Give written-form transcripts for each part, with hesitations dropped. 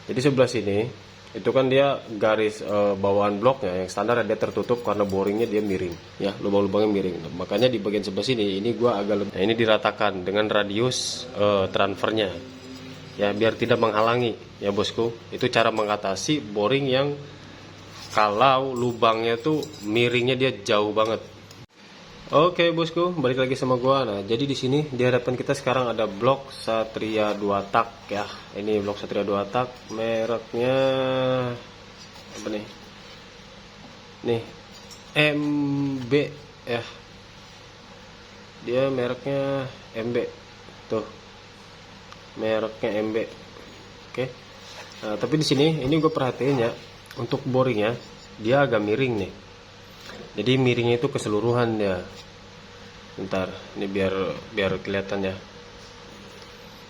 Jadi sebelah sini itu kan dia garis bawaan bloknya yang standar dia tertutup karena boringnya dia miring ya, lubang-lubangnya miring. Nah, makanya di bagian sebelah sini ini gua agak lebih, nah, ini diratakan dengan radius transfernya ya, biar tidak menghalangi ya bosku. Itu cara mengatasi boring yang kalau lubangnya tuh miringnya dia jauh banget. Oke bosku, balik lagi sama gua. Nah, jadi di sini di hadapan kita sekarang ada blok Satria 2 tak ya. Ini blok Satria 2 tak, mereknya apa nih? Nih, MB ya. Dia mereknya MB. Tuh. Mereknya MB. Oke. Nah, tapi di sini ini gue perhatiin ya, untuk boringnya dia agak miring nih. Jadi miringnya itu keseluruhan ya. Bentar, ini biar kelihatan ya.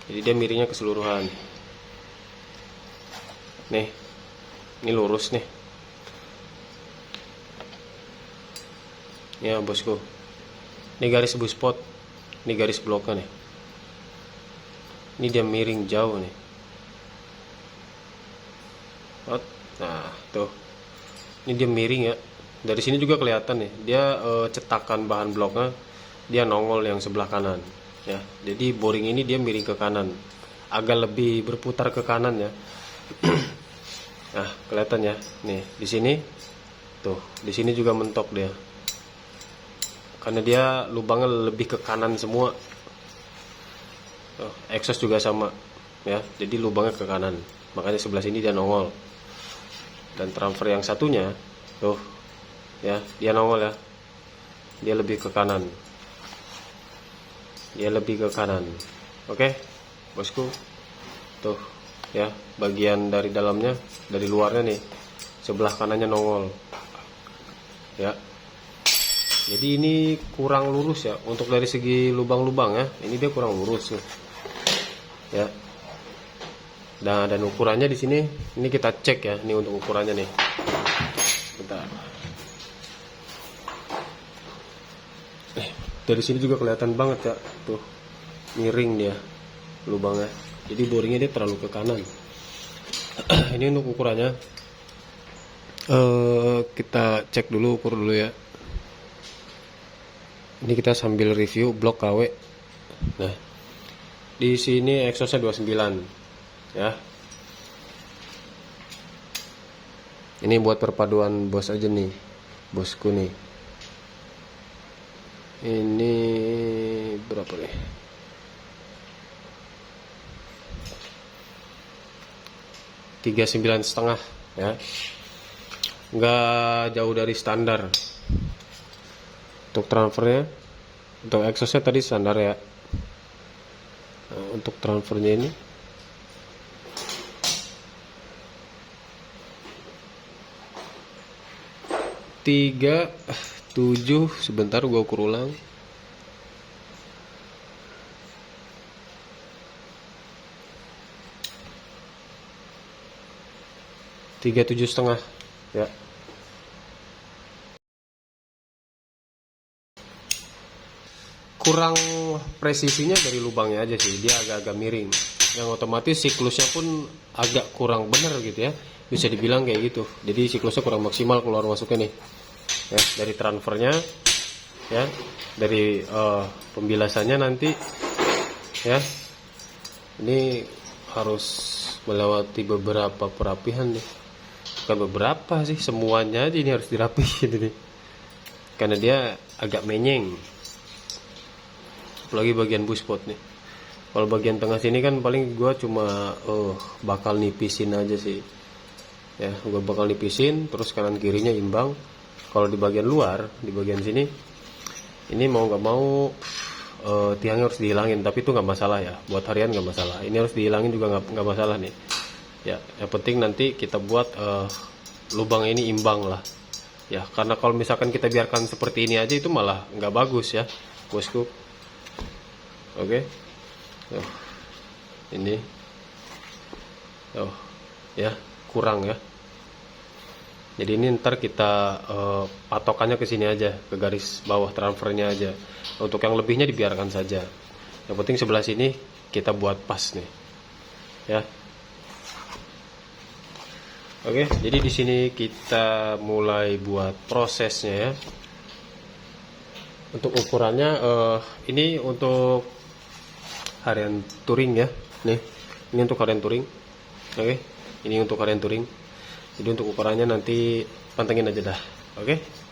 Jadi dia miringnya keseluruhan. Nih, ini lurus nih. Ya bosku, ini garis buspot, ini garis bloknya nih. Ini dia miring jauh nih. Nah tuh, ini dia miring ya. Dari sini juga kelihatan nih, dia cetakan bahan bloknya dia nongol yang sebelah kanan ya. Jadi boring ini dia miring ke kanan, agak lebih berputar ke kanan ya. Nah kelihatan ya, nih di sini tuh, di sini juga mentok dia karena dia lubangnya lebih ke kanan semua. Exhaust juga sama ya, jadi lubangnya ke kanan, makanya sebelah sini dia nongol. Dan transfer yang satunya tuh ya, dia nongol ya, dia lebih ke kanan, dia lebih ke kanan. Oke bosku, tuh ya, bagian dari dalamnya, dari luarnya nih, sebelah kanannya nongol ya. Jadi ini kurang lurus ya, untuk dari segi lubang-lubang ya, ini dia kurang lurus nih ya. Nah, dan ukurannya di sini, ini kita cek ya, ini untuk ukurannya nih. Bentar. Dari sini juga kelihatan banget ya, tuh miring dia lubangnya. Jadi boringnya dia terlalu ke kanan. Ini untuk ukurannya. Kita cek dulu, ukur dulu ya. Ini kita sambil review blok KW. Nah, di sini exhaustnya 29 ya. Ini buat perpaduan bos aja nih, bosku nih. Ini berapa nih? 39,5 ya. Nggak jauh dari standar. Untuk transfernya, untuk exhaustnya tadi standar ya. Nah, untuk transfernya ini 37, sebentar gua ukur ulang. Tiga 37,5 ya. Kurang presisinya dari lubangnya aja sih, dia agak-agak miring. Yang otomatis siklusnya pun agak kurang bener gitu ya, bisa dibilang kayak gitu. Jadi siklusnya kurang maksimal keluar masuknya nih ya, dari transfernya ya, dari pembilasannya nanti ya. Ini harus melewati beberapa perapihan nih, bukan beberapa sih, semuanya aja ini harus dirapihin ini, karena dia agak menyeng, apalagi bagian buspot nih. Kalau bagian tengah sini kan paling gue cuma bakal nipisin aja sih ya, gue bakal nipisin terus kanan kirinya imbang. Kalau di bagian luar, di bagian sini ini mau nggak mau tiangnya harus dihilangin, tapi itu nggak masalah ya, buat harian nggak masalah. Ini harus dihilangin juga nggak masalah nih ya. Yang penting nanti kita buat lubang ini imbang lah ya, karena kalau misalkan kita biarkan seperti ini aja itu malah nggak bagus ya bosku. Oke. Ini ya kurang ya. Jadi ini ntar kita patokannya ke sini aja, ke garis bawah transfernya aja. Untuk yang lebihnya dibiarkan saja. Yang penting sebelah sini kita buat pas nih ya. Oke, jadi di sini kita mulai buat prosesnya ya. Untuk ukurannya ini untuk harian touring ya. Nih, ini untuk harian touring. Oke, ini untuk harian touring. Jadi untuk ukurannya nanti pantengin aja dah. Oke.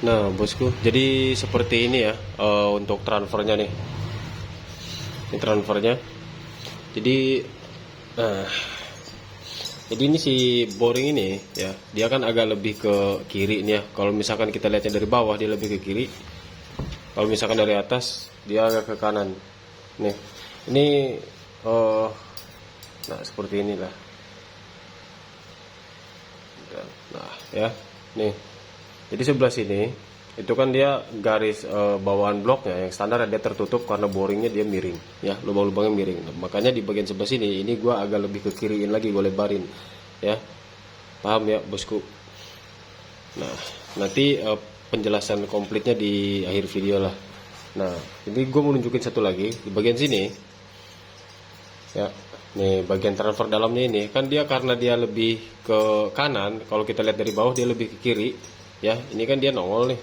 Nah, bosku, jadi seperti ini ya untuk transfernya nih. Ini transfernya. Jadi, nah, jadi ini si boring ini ya, dia kan agak lebih ke kiri nih ya. Kalau misalkan kita lihatnya dari bawah, dia lebih ke kiri. Kalau misalkan dari atas, dia agak ke kanan. Nih, ini, nah seperti inilah. Nah, ya, nih. Jadi sebelah sini itu kan dia garis bawaan bloknya yang standar dia tertutup karena boringnya dia miring ya, lubang-lubangnya miring. Nah, makanya di bagian sebelah sini ini gua agak lebih ke kiriin lagi, gue lebarin ya, paham ya bosku. Nah nanti penjelasan komplitnya di akhir video lah. Nah ini gue mau nunjukin satu lagi di bagian sini ya. Nih bagian transfer dalamnya ini kan dia karena dia lebih ke kanan, kalau kita lihat dari bawah dia lebih ke kiri ya. Ini kan dia nongol nih,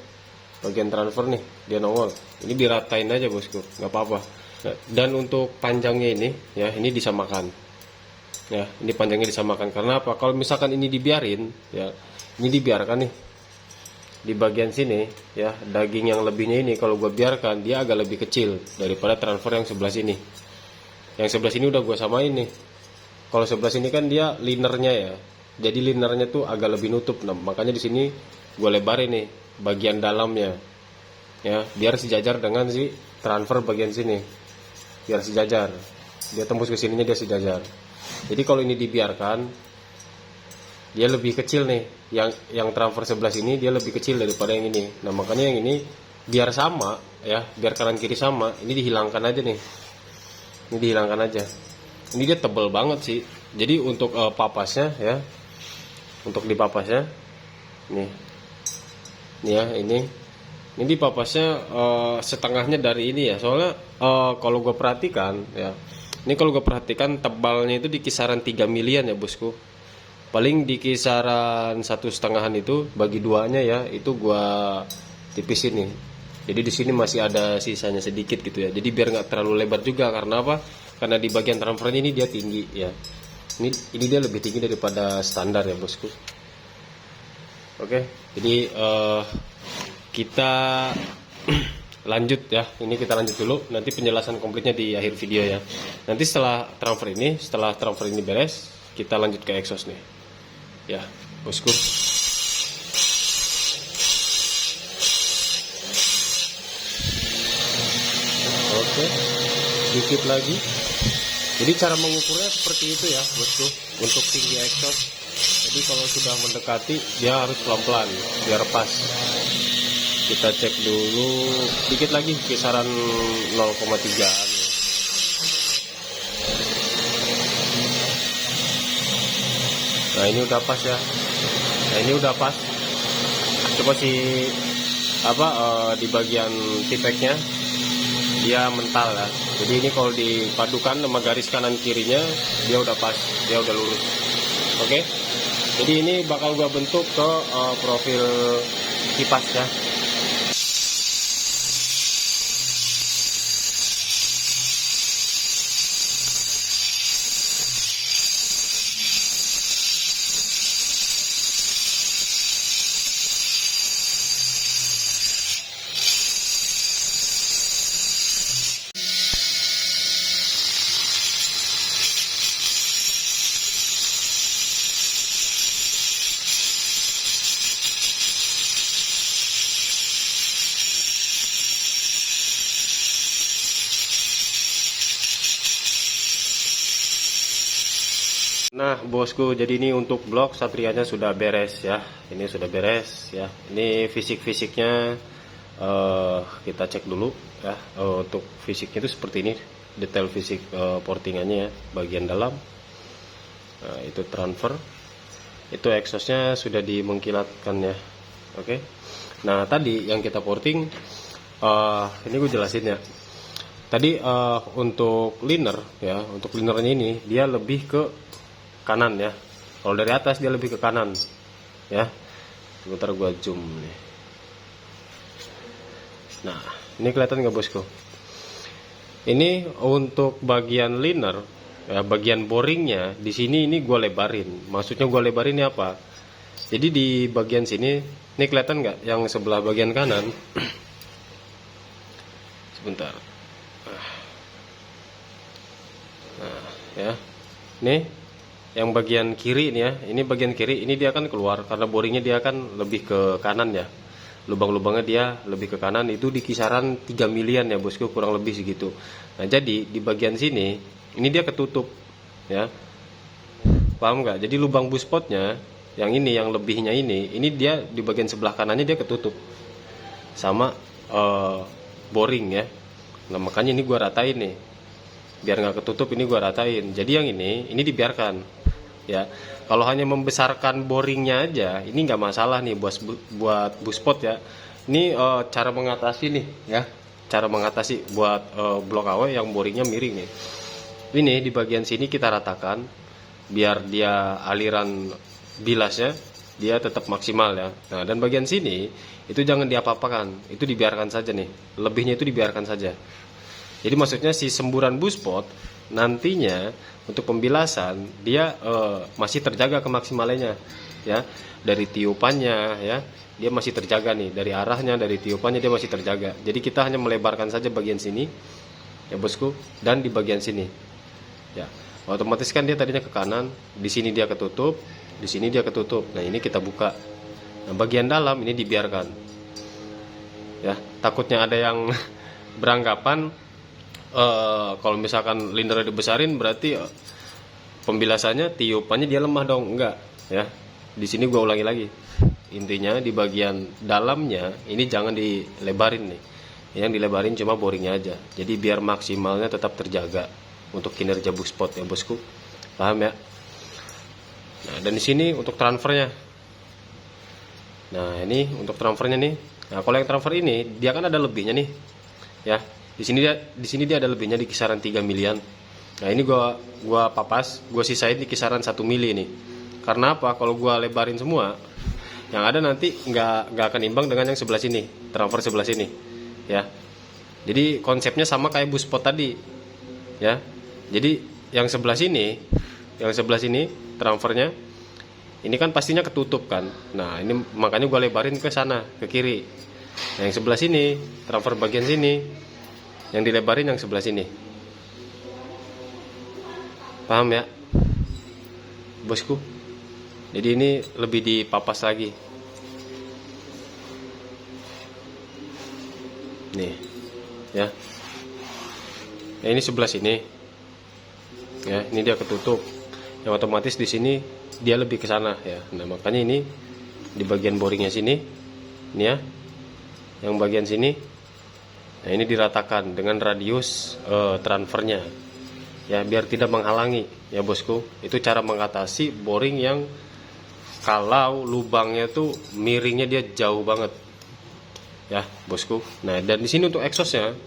bagian transfer nih dia nongol. Ini diratain aja bosku, nggak apa-apa. Nah, dan untuk panjangnya ini ya, ini disamakan ya, ini panjangnya disamakan. Karena apa? Kalau misalkan ini dibiarin ya, ini dibiarkan nih di bagian sini ya, daging yang lebihnya ini kalau gue biarkan dia agak lebih kecil daripada transfer yang sebelah sini. Yang sebelah sini udah gue samain nih. Kalau sebelah sini kan dia linernya ya, jadi linernya tuh agak lebih nutup. Nah makanya di sini gue lebarin nih bagian dalamnya ya, biar sejajar dengan si transfer bagian sini, biar sejajar, dia tembus ke sininya dia sejajar. Jadi kalau ini dibiarkan dia lebih kecil nih, yang transfer sebelah sini dia lebih kecil daripada yang ini. Nah makanya yang ini biar sama ya, biar kanan kiri sama, ini dihilangkan aja nih, ini dihilangkan aja. Ini dia tebel banget sih. Jadi untuk papasnya ya, untuk di papasnya nih ya, ini di papasnya setengahnya dari ini ya. Soalnya kalau gue perhatikan ya, ini kalau gue perhatikan tebalnya itu di kisaran 3 milian ya bosku. Paling di kisaran 1,5-an itu bagi duanya ya, itu gue tipisin nih. Jadi di sini masih ada sisanya sedikit gitu ya. Jadi biar nggak terlalu lebar juga, karena apa? Karena di bagian transfernya ini dia tinggi ya. Ini dia lebih tinggi daripada standar ya bosku. Oke, jadi kita lanjut ya. Ini kita lanjut dulu. Nanti penjelasan komplitnya di akhir video ya. Nanti setelah transfer ini beres, kita lanjut ke exhaust nih. Ya, bosku. Oke, dikit lagi. Jadi cara mengukurnya seperti itu ya bosku, untuk tinggi exhaust. Jadi kalau sudah mendekati dia harus pelan-pelan biar pas. Kita cek dulu dikit lagi, kisaran 0,3an. Nah ini udah pas ya. Nah ini udah pas. Coba di bagian tipeknya dia mental ya. Jadi ini kalau dipadukan sama garis kanan kirinya dia udah pas, dia udah lurus. Oke. Jadi ini bakal gua bentuk ke profil kipas ya. Nah bosku, jadi ini untuk blok Satrianya sudah beres ya. Ini sudah beres ya. Ini fisik-fisiknya kita cek dulu ya. Untuk fisiknya itu seperti ini, detail fisik portingannya ya, bagian dalam. Nah, itu transfer. Itu exhaustnya sudah dimengkilatkan ya. Oke. Nah tadi yang kita porting, ini gue jelasin ya. Tadi untuk liner ya, untuk linernya ini dia lebih ke kanan ya. Kalau dari atas dia lebih ke kanan ya. Sebentar gua zoom nih. Nah ini kelihatan nggak bosku? Ini untuk bagian liner ya, bagian boringnya di sini ini gua lebarin. Maksudnya gua lebarin ini apa? Jadi di bagian sini ini kelihatan nggak yang sebelah bagian kanan? Sebentar. Nah ya, nih yang bagian kiri ini ya, ini bagian kiri ini dia akan keluar karena boringnya dia akan lebih ke kanan ya. Lubang-lubangnya dia lebih ke kanan, itu di kisaran 3 milian ya bosku, kurang lebih segitu. Nah jadi di bagian sini ini dia ketutup ya, paham nggak? Jadi lubang buspotnya yang ini, yang lebihnya ini dia di bagian sebelah kanannya dia ketutup sama boring ya. Nah makanya ini gua ratain nih, biar nggak ketutup, ini gua ratain. Jadi yang ini dibiarkan ya. Kalau hanya membesarkan boringnya aja ini nggak masalah nih buat buspot ya. Ini cara mengatasi nih ya, cara mengatasi buat blok AW yang boringnya miring nih. Ini di bagian sini kita ratakan biar dia aliran bilasnya dia tetap maksimal ya. Nah dan bagian sini itu jangan diapa-apakan, itu dibiarkan saja nih, lebihnya itu dibiarkan saja. Jadi maksudnya si semburan buspot nantinya untuk pembilasan dia masih terjaga kemaksimalannya ya, dari tiupannya ya, dia masih terjaga nih, dari arahnya, dari tiupannya dia masih terjaga. Jadi kita hanya melebarkan saja bagian sini ya bosku, dan di bagian sini ya. Otomatis kan dia tadinya ke kanan, di sini dia ketutup, di sini dia ketutup. Nah ini kita buka. Nah bagian dalam ini dibiarkan ya, takutnya ada yang beranggapan kalau misalkan linernya dibesarin berarti pembilasannya, tiupannya dia lemah dong. Enggak ya. Di sini gua ulangi lagi. Intinya di bagian dalamnya ini jangan dilebarin nih. Yang dilebarin cuma boringnya aja. Jadi biar maksimalnya tetap terjaga untuk kinerja buspot ya bosku. Paham ya? Nah, dan di sini untuk transfernya. Nah, ini untuk transfernya nih. Nah, kalau yang transfer ini dia kan ada lebihnya nih. Ya. Di sini dia ada lebihnya di kisaran 3 milian. Nah ini gua papas, gua sisain di kisaran 1 mili nih. Karena apa? Kalau gua lebarin semua, yang ada nanti nggak akan imbang dengan yang sebelah sini, transfer sebelah sini, ya. Jadi konsepnya sama kayak buspot tadi, ya. Jadi yang sebelah sini transfernya, ini kan pastinya ketutup kan. Nah ini makanya gua lebarin ke sana, ke kiri. Nah, yang sebelah sini, transfer bagian sini, yang dilebarin yang sebelah sini. Paham ya bosku? Jadi ini lebih dipapas lagi nih ya. Nah, ini sebelah sini ya, ini dia ketutup, yang otomatis di sini dia lebih ke sana ya. Nah makanya ini di bagian boringnya sini ini ya, yang bagian sini. Nah, ini diratakan dengan radius transfernya, ya, biar tidak menghalangi, ya bosku. Itu cara mengatasi boring yang kalau lubangnya tuh miringnya dia jauh banget, ya bosku. Nah, dan di sini untuk exhaustnya,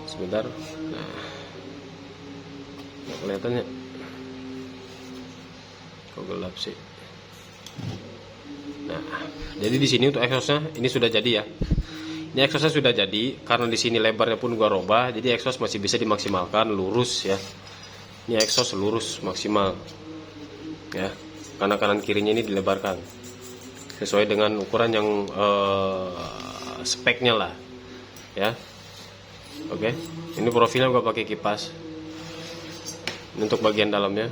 sebentar, nah, nggak kelihatannya, kok gelap sih. Nah, jadi di sini untuk exhaustnya ini sudah jadi ya. Ini exhaustnya sudah jadi, karena di sini lebarnya pun gua robah, jadi exhaust masih bisa dimaksimalkan lurus ya. Ini exhaust lurus maksimal, ya. Karena kanan kirinya ini dilebarkan sesuai dengan ukuran yang speknya lah, ya. Oke, ini profilnya gua pakai kipas. Ini untuk bagian dalamnya,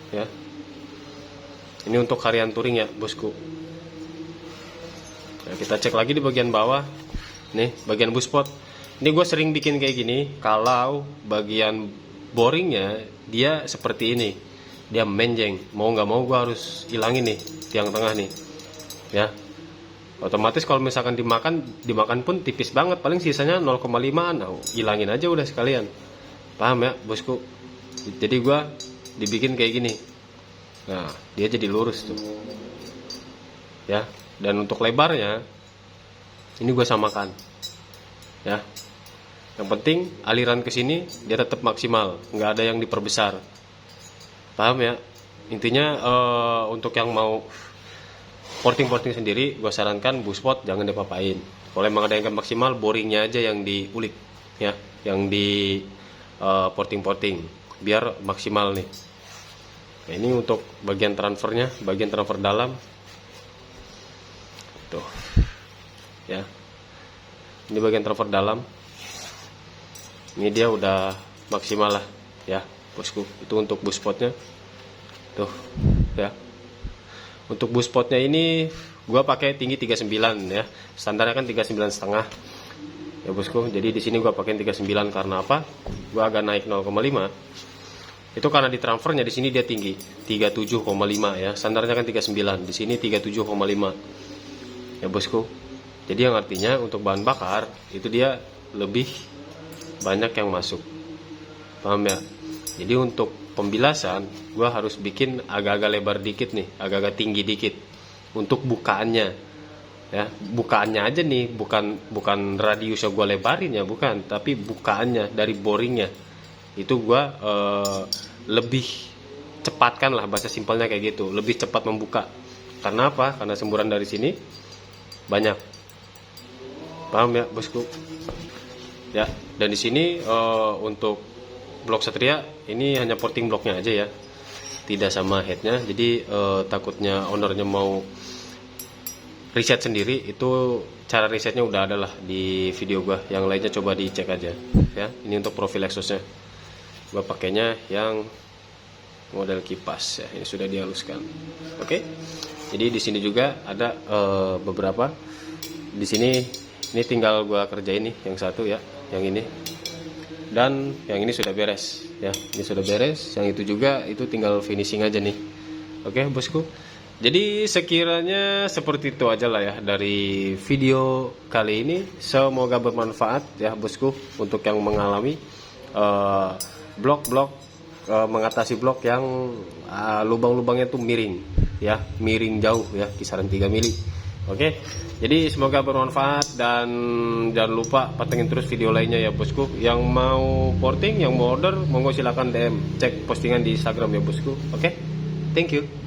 ya. Ini untuk harian touring ya bosku. Nah, kita cek lagi di bagian bawah. Nih bagian buspot. Ini gue sering bikin kayak gini kalau bagian boringnya dia seperti ini, dia menjeng. Mau nggak mau gue harus hilangin nih tiang tengah nih, ya. Otomatis kalau misalkan dimakan pun tipis banget, paling sisanya 0,5. Nah, hilangin aja udah sekalian. Paham ya bosku? Jadi gue dibikin kayak gini. Nah, dia jadi lurus tuh, ya. Dan untuk lebarnya ini gue samakan, ya. Yang penting aliran ke sini dia tetap maksimal, nggak ada yang diperbesar. Paham ya? Intinya untuk yang mau porting sendiri, gue sarankan buspot jangan dipapain. Kalau emang ada yang maksimal, boringnya aja yang diulik, ya, yang di porting biar maksimal nih. Nah, ini untuk bagian transfernya, bagian transfer dalam. Tuh, ya. Ini bagian transfer dalam. Ini dia udah maksimal lah, ya, bosku. Itu untuk buspotnya. Tuh, ya. Untuk buspotnya ini gua pakai tinggi 39 ya. Standarnya kan 39,5. Ya bosku. Jadi di sini gua pakai 39 karena apa? Gua agak naik 0,5. Itu karena di transfernya di sini dia tinggi 37,5 ya. Standarnya kan 39, di sini 37,5. Ya bosku. Jadi yang artinya untuk bahan bakar itu dia lebih banyak yang masuk. Paham ya? Jadi untuk pembilasan gua harus bikin agak-agak lebar dikit nih, agak-agak tinggi dikit untuk bukaannya. Ya, bukaannya aja nih, bukan radiusnya gua lebarin ya, bukan, tapi bukaannya dari boringnya. Itu gua lebih cepatkan lah, bahasa simpelnya kayak gitu, lebih cepat membuka. Karena apa? Karena semburan dari sini banyak. Paham ya bosku? Ya, dan di sini untuk blok Satria ini hanya porting bloknya aja ya, tidak sama headnya. Jadi takutnya ownernya mau riset sendiri, itu cara risetnya udah ada lah di video gua. Yang lainnya coba dicek aja ya. Ini untuk profil exhaustnya gua pakainya yang model kipas ya, ini sudah dihaluskan. Oke. Jadi di sini juga ada beberapa. Di sini ini tinggal gua kerjain nih yang satu ya, yang ini. Dan yang ini sudah beres ya. Ini sudah beres, yang itu juga itu tinggal finishing aja nih. Oke, bosku. Jadi sekiranya seperti itu aja lah ya dari video kali ini. Semoga bermanfaat ya bosku untuk yang mengalami blok-blok mengatasi blok yang lubang-lubangnya tuh miring ya, miring jauh ya, kisaran 3 mili. Oke, jadi semoga bermanfaat dan jangan lupa pantengin terus video lainnya ya bosku. Yang mau porting, yang mau order, monggo silakan DM, cek postingan di Instagram ya bosku. Oke, thank you.